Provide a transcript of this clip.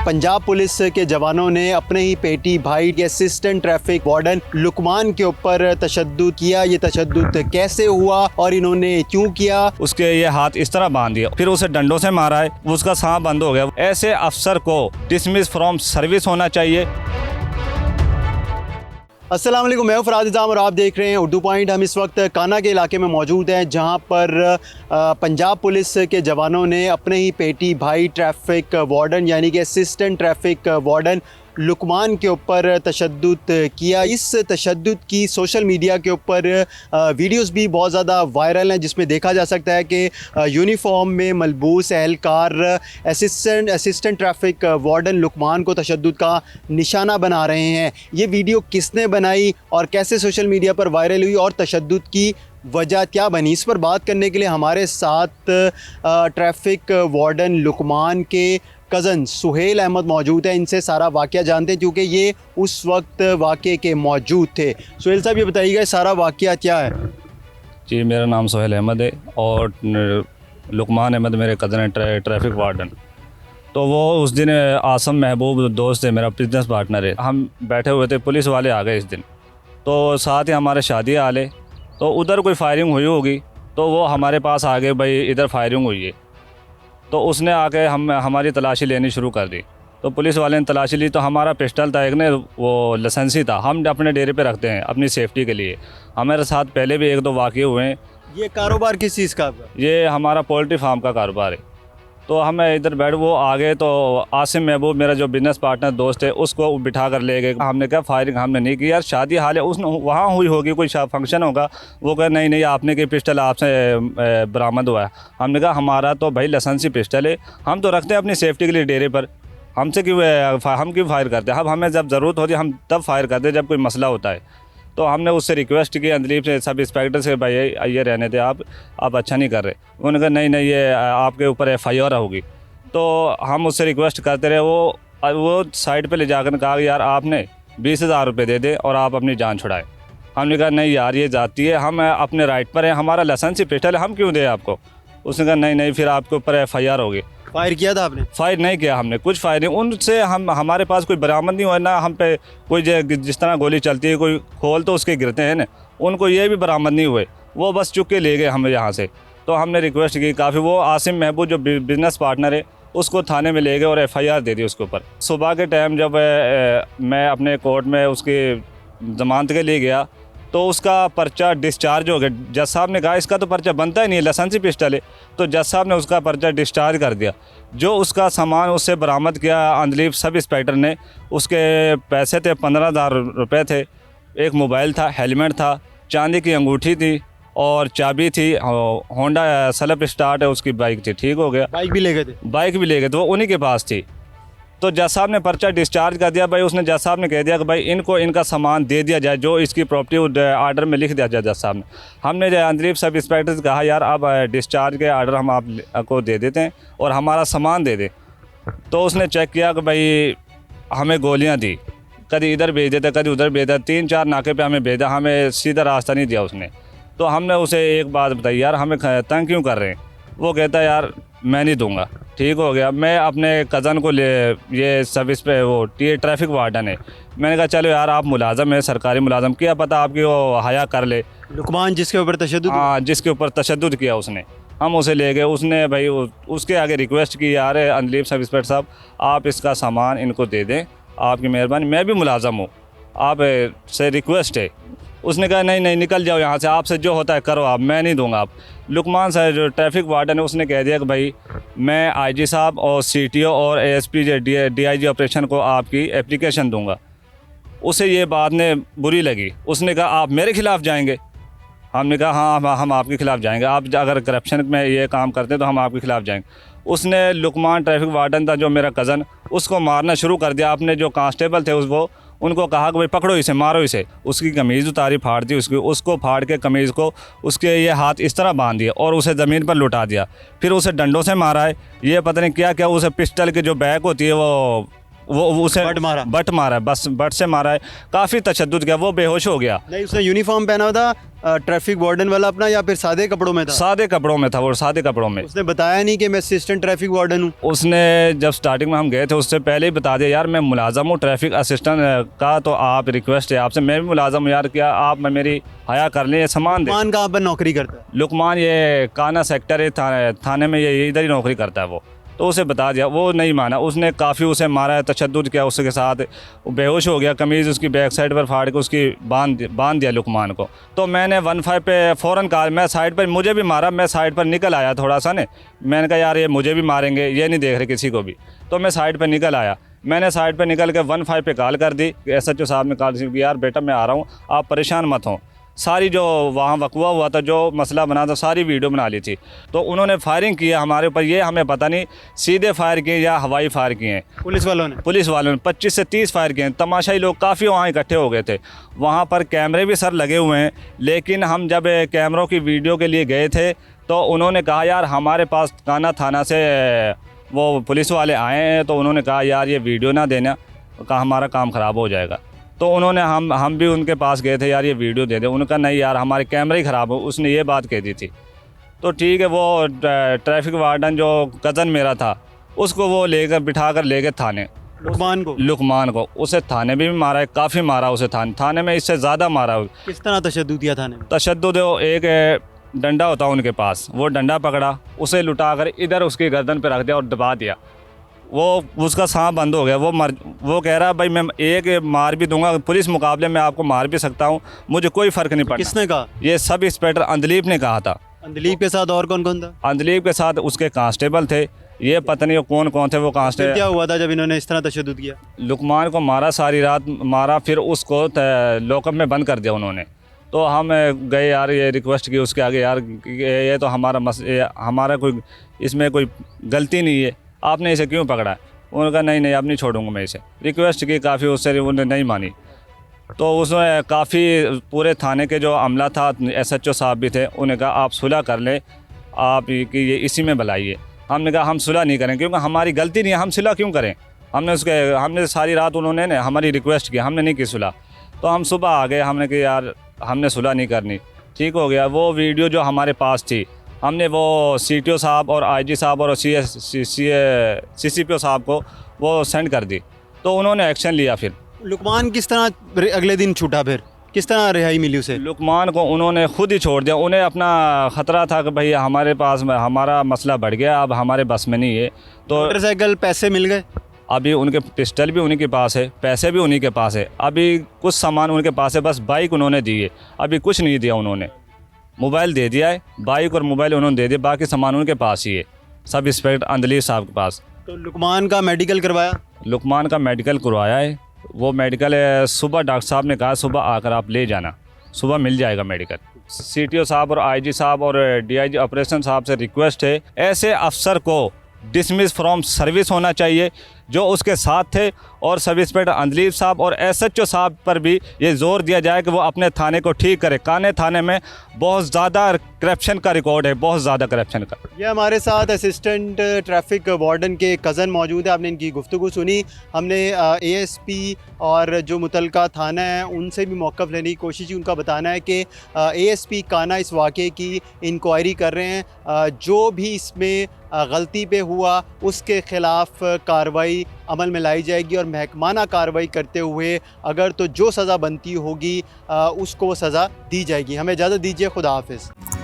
Punjab police के जवानों ने अपने ही पेटी भाई के असिस्टेंट ट्रैफिक वार्डन लुकमान के ऊपर तशद्दुद किया। ये तशद्दुद कैसे हुआ और इन्होंने क्यों किया? उसके ये हाथ इस तरह बांध दिया, फिर उसे डंडों से मारा है, उसका सांस बंद हो गया। ऐसे अफसर को डिसमिस फ्रॉम सर्विस होना चाहिए। अस्सलाम वालेकुम, मैं हूं फराज निज़ाम और आप देख रहे हैं उर्दू पॉइंट। हम इस वक्त काना के इलाके में मौजूद हैं जहां पर पंजाब पुलिस के जवानों ने अपने ही पेटी भाई ट्रैफिक वार्डन यानी कि असिस्टेंट ट्रैफिक वार्डन लुकमान के ऊपर तशद्दुद किया। इस तशद्दुद की सोशल मीडिया के ऊपर वीडियोस भी बहुत ज़्यादा वायरल हैं, जिसमें देखा जा सकता है कि यूनिफॉर्म में मलबूस एहलकार असिस्टेंट ट्रैफिक वार्डन लुकमान को तशद्दुद का निशाना बना रहे हैं। ये वीडियो किसने बनाई और कैसे सोशल मीडिया पर वायरल हुई और तशद्दुद की वजह क्या बनी, इस पर बात करने के लिए हमारे साथ ट्रैफिक वार्डन लुकमान के कज़न सुहेल अहमद मौजूद है। इनसे सारा वाक़या जानते हैं क्योंकि ये उस वक्त वाक़े के मौजूद थे। सुहेल साहब, ये बताइएगा सारा वाक़या क्या है? जी, मेरा नाम सुहेल अहमद है और लुकमान अहमद मेरे कज़न है ट्रैफिक वार्डन। तो वो उस दिन आसम महबूब दोस्त है, मेरा बिजनेस पार्टनर है। हम बैठे हुए थे, पुलिस वाले आ गए इस दिन, तो साथ ही हमारे शादी वाले, तो उधर कोई फायरिंग हुई होगी तो वो हमारे पास आ गए, भाई इधर फायरिंग हुई है। तो उसने आके हमारी तलाशी लेनी शुरू कर दी। तो पुलिस वाले ने तलाशी ली तो हमारा पिस्टल था, एक ने वो लाइसेंसी था, हम अपने डेरे पे रखते हैं अपनी सेफ्टी के लिए। हमारे साथ पहले भी एक दो वाक़ये हुए हैं। ये कारोबार किस चीज़ का है? ये हमारा पोल्ट्री फार्म का कारोबार है। तो हमें इधर बैठ, वो आ गए तो आसिम महबूब मेरा जो बिज़नेस पार्टनर दोस्त है उसको बिठा कर ले गए। हमने कहा फायरिंग हमने नहीं की यार, शादी हाल है, उसने वहाँ हुई होगी, कोई फंक्शन होगा। वो कहे नहीं आपने की पिस्टल आपसे बरामद हुआ है। हमने कहा हमारा तो भाई लाइसेंसी पिस्टल है, हम तो रखते हैं अपनी सेफ्टी के लिए डेरे पर, हमसे हम क्यों फायर करते हैं? अब हमें जब ज़रूरत होती है हम तब फायर करते हैं जब कोई मसला होता है। तो हमने उससे रिक्वेस्ट की अंदलीप से, सब इंस्पेक्टर से, भाई ये रहने थे, आप अच्छा नहीं कर रहे। उन्होंने कहा नहीं ये आपके ऊपर FIR होगी। तो हम उससे रिक्वेस्ट करते रहे, वो साइड पे ले जाकर कहा यार आपने 20,000 रुपये दे दे और आप अपनी जान छुड़ाएं। हमने कहा नहीं यार ये जाती है, हम अपने राइट पर हैं, हमारा लाइसेंस ही पिस्टल है, हम क्यों दें आपको? उसने कहा नहीं फिर आपके ऊपर FIR होगी। फायर किया था आपने? फायर नहीं किया हमने, कुछ फायर नहीं। उनसे हमारे पास कोई बरामद नहीं हुआ ना, हम पे कोई जिस तरह गोली चलती है कोई खोल तो उसके गिरते हैं ना, उनको ये भी बरामद नहीं हुए, वो बस चुप के ले गए हमें यहाँ से। तो हमने रिक्वेस्ट की काफ़ी, वो आसिम महबूब जो बिज़नेस पार्टनर है उसको थाने में ले गए और FIR दे दी उसके ऊपर। सुबह के टाइम जब मैं अपने कोर्ट में उसकी ज़मानत के लिए गया तो उसका पर्चा डिस्चार्ज हो गया। जज साहब ने कहा इसका तो पर्चा बनता ही नहीं है, लाइसेंसी पिस्टल है। तो जज साहब ने उसका पर्चा डिस्चार्ज कर दिया। जो उसका सामान उससे बरामद किया अंदलीप सब इंस्पेक्टर ने, उसके पैसे थे 15,000 रुपये थे, एक मोबाइल था, हेलमेट था, चांदी की अंगूठी थी और चाबी थी, होंडा सेल्फ स्टार्ट है उसकी बाइक थी। ठीक हो गया, बाइक भी ले गए थे, वो उन्हीं के पास थी। तो जज साहब ने पर्चा डिस्चार्ज कर दिया। भाई उसने जज साहब ने कह दिया कि भाई इनको इनका सामान दे दिया जाए, जो इसकी प्रॉपर्टी आर्डर में लिख दिया जाए जज साहब ने। हमने अंदलीप सब इंस्पेक्टर से कहा यार अब डिस्चार्ज के आर्डर हम आपको दे देते हैं और हमारा सामान दे दें। तो उसने चेक किया कि भाई हमें गोलियाँ दी, कभी इधर भेज देता कभी उधर भेज देता, 3-4 नाके पे हमें भेजा, हमें सीधा रास्ता नहीं दिया उसने। तो हमने उसे एक बात बताई यार हमें तंग क्यों कर रहे हैं? वो कहता यार मैं नहीं दूंगा। ठीक हो गया, मैं अपने कज़न को ले, ये सर्विस पे वो ट्रैफिक वार्डन है, मैंने कहा चलो यार आप मुलाजम है, सरकारी मुलाजम, क्या पता आपकी वो हया कर ले। लुकमान जिसके ऊपर तशद्दुद, हाँ जिसके ऊपर तशद्दुद किया उसने, हम उसे ले गए। उसने भाई उसके आगे रिक्वेस्ट की यार अंदलीप सब इंस्पेक्टर साहब आप इसका सामान इनको दे दें, आपकी मेहरबानी, मैं भी मुलाजम हूँ, आप से रिक्वेस्ट है। उसने कहा नहीं निकल जाओ यहाँ से, आपसे जो होता है करो आप, मैं नहीं दूंगा आप। लुकमान साहब जो ट्रैफिक वार्डन है उसने कह दिया कि भाई मैं IG साहब और CTO और ASP DIG ऑपरेशन को आपकी एप्लीकेशन दूंगा। उसे ये बात ने बुरी लगी, उसने कहा आप मेरे खिलाफ़ जाएंगे? हमने कहा हाँ हम आपके खिलाफ़ जाएंगे, आप अगर करप्शन में ये काम करते हैं तो हम आपके खिलाफ़ जाएंगे। उसने लुकमान ट्रैफिक वार्डन था जो मेरा कज़न, उसको मारना शुरू कर दिया। आपने जो कांस्टेबल थे उनको कहा कि भाई पकड़ो इसे, मारो इसे। उसकी कमीज़ उतारी, फाड़ दी उसको फाड़ के कमीज़ को उसके ये हाथ इस तरह बांध दिया और उसे ज़मीन पर लुटा दिया। फिर उसे डंडों से मारा है, ये पता नहीं क्या क्या, उसे पिस्टल की जो बैक होती है वो वो उसे बट मारा बस बट से मारा है, काफ़ी तशद्दुद किया, वो बेहोश हो गया। नहीं, उसने यूनिफॉर्म पहना हुआ था ट्रैफिक वार्डन वाला अपना, या फिर सादे कपड़ों में था? सादे कपड़ों में था वो, सादे कपड़ों में। उसने बताया नहीं कि मैं असिस्टेंट ट्रैफिक वार्डन हूँ? उसने जब स्टार्टिंग में हम गए थे उससे पहले ही बता दिया, यार मैं मुलाजम हूँ ट्रैफिक असिस्टेंट का, तो आप रिक्वेस्ट है आपसे, मैं भी मुलाजम हूँ यार, क्या आप मेरी हया कर लें, सामान दे। लुकमान कहाँ पर नौकरी करता है? लुकमान ये काना सेक्टर है, थाने में ये इधर ही नौकरी करता है वो। तो उसे बता दिया, वो नहीं माना, उसने काफ़ी उसे मारा है, तशद्दुद किया उसके साथ, वो बेहोश हो गया, कमीज़ उसकी बैक साइड पर फाड़ के उसकी बांध दिया लुकमान को। तो मैंने 15 पे फ़ौरन कहा, मैं साइड पर, मुझे भी मारा, मैं साइड पर निकल आया थोड़ा सा ने, मैंने कहा यार ये मुझे भी मारेंगे, ये नहीं देख रहे किसी को भी, तो मैं साइड पर निकल आया। मैंने साइड पर निकल के 15 पे कॉल कर दी, SHO साहब ने कॉल की, यार बेटा मैं आ रहा हूँ, आप परेशान मत हों। सारी जो वहाँ वकवा हुआ था, जो मसला बना था, सारी वीडियो बना ली थी। तो उन्होंने फायरिंग की है हमारे ऊपर, ये हमें पता नहीं सीधे फायर किए या हवाई फायर किए हैं। पुलिस वालों ने 25 से 30 फायर किए हैं। तमाशाई लोग काफ़ी वहाँ इकट्ठे हो गए थे, वहाँ पर कैमरे भी सर लगे हुए हैं, लेकिन हम जब कैमरों की वीडियो के लिए गए थे तो उन्होंने कहा यार हमारे पास काना थाना से वो पुलिस वाले आए हैं, तो उन्होंने कहा यार ये वीडियो ना देना, कहा हमारा काम ख़राब हो जाएगा। तो उन्होंने हम भी उनके पास गए थे, यार ये वीडियो दे दे, उनका नहीं यार हमारे कैमरे ही ख़राब हो, उसने ये बात कह दी थी। तो ठीक है, वो ट्रैफिक वार्डन जो कज़न मेरा था उसको वो बिठा कर ले गए थाने, लुकमान को उसे थाने भी मारा है, काफ़ी मारा उसे, थाने में इससे ज़्यादा मारा। किस तरह तशद्दुद किया थाने में? तशद्दुद, एक डंडा होता उनके पास, वो डंडा पकड़ा, उसे लुटा कर इधर उसकी गर्दन पर रख दिया और दबा दिया, वो उसका सांस बंद हो गया, वो कह रहा भाई मैं एक मार भी दूंगा, पुलिस मुकाबले में आपको मार भी सकता हूँ, मुझे कोई फ़र्क नहीं पड़ा। किसने कहा? ये सब इंस्पेक्टर अंदलीप ने कहा था। अंदलीप के साथ और कौन कौन था? अंदलीप के साथ उसके कांस्टेबल थे, ये पता नहीं कौन कौन थे वो कांस्टेबल। क्या हुआ था जब इन्होंने इस तरह तशद्दुद किया? लुकमान को मारा, सारी रात मारा, फिर उसको लॉकअप में बंद कर दिया उन्होंने। तो हम गए यार, ये रिक्वेस्ट की उसके आगे, यार ये तो हमारा कोई इसमें कोई गलती नहीं है, आपने इसे क्यों पकड़ा है? उन्होंने कहा नहीं अब नहीं छोड़ूंगा मैं इसे। रिक्वेस्ट की काफ़ी, उससे उन्होंने नहीं मानी। तो उसमें काफ़ी पूरे थाने के जो अमला था, SHO साहब भी थे, उन्हें कहा आप सुलह कर लें, आप कि ये इसी में भलाई है। हमने कहा हम सुलह नहीं करें, क्योंकि हमारी गलती नहीं है, हम सुलह क्यों करें? हमने सारी रात उन्होंने ने हमारी रिक्वेस्ट की, हमने नहीं की सुलह। तो हम सुबह आ गए, हमने कहा यार हमने सुलह नहीं करनी, ठीक हो गया। वो वीडियो जो हमारे पास थी, हमने वो CTO साहब और IG साहब और CCPO साहब को वो सेंड कर दी, तो उन्होंने एक्शन लिया। फिर लुकमान किस तरह अगले दिन छूटा, फिर किस तरह रिहाई मिली उसे? लुकमान को उन्होंने खुद ही छोड़ दिया, उन्हें अपना ख़तरा था कि भाई हमारे पास हमारा मसला बढ़ गया, अब हमारे बस में नहीं है। तो मोटरसाइकिल, पैसे मिल गए? अभी उनके पिस्टल भी उन्हीं के पास है, पैसे भी उन्हीं के पास है, अभी कुछ सामान उनके पास है, बस बाइक उन्होंने दी है, अभी कुछ नहीं दिया उन्होंने। मोबाइल दे दिया है, बाइक और मोबाइल उन्होंने दे दिया, बाकी सामान उनके पास ही है, सब इंस्पेक्टर अंदलीप साहब के पास। तो लुकमान का मेडिकल करवाया? लुकमान का मेडिकल करवाया है, वो मेडिकल सुबह डॉक्टर साहब ने कहा सुबह आकर आप ले जाना, सुबह मिल जाएगा मेडिकल। CTO साहब और IG साहब और DIG ऑपरेशन साहब से रिक्वेस्ट है, ऐसे अफसर को डिसमिस फ्रॉम सर्विस होना चाहिए जो उसके साथ थे, और सब इंस्पेक्टर अंदलीप साहब और SHO साहब पर भी ये जोर दिया जाए कि वो अपने थाने को ठीक करे। काने थाने में बहुत ज़्यादा करप्शन का रिकॉर्ड है, बहुत ज़्यादा करप्शन का। ये हमारे साथ असिस्टेंट ट्रैफिक वार्डन के कज़न मौजूद है, आपने इनकी गुफ्तगू सुनी। हमने ASP और जो मुतलका थाना है उनसे भी मौक़िफ़ लेने की कोशिश की। उनका बताना है कि ASP काना इस वाक़े की इंक्वायरी कर रहे हैं, जो भी इसमें गलती पे हुआ उसके ख़िलाफ़ कार्रवाई अमल में लाई जाएगी, और महकमाना कार्रवाई करते हुए अगर तो जो सज़ा बनती होगी उसको सज़ा दी जाएगी। हमें इजाज़त दीजिए, खुदा हाफ़िज़।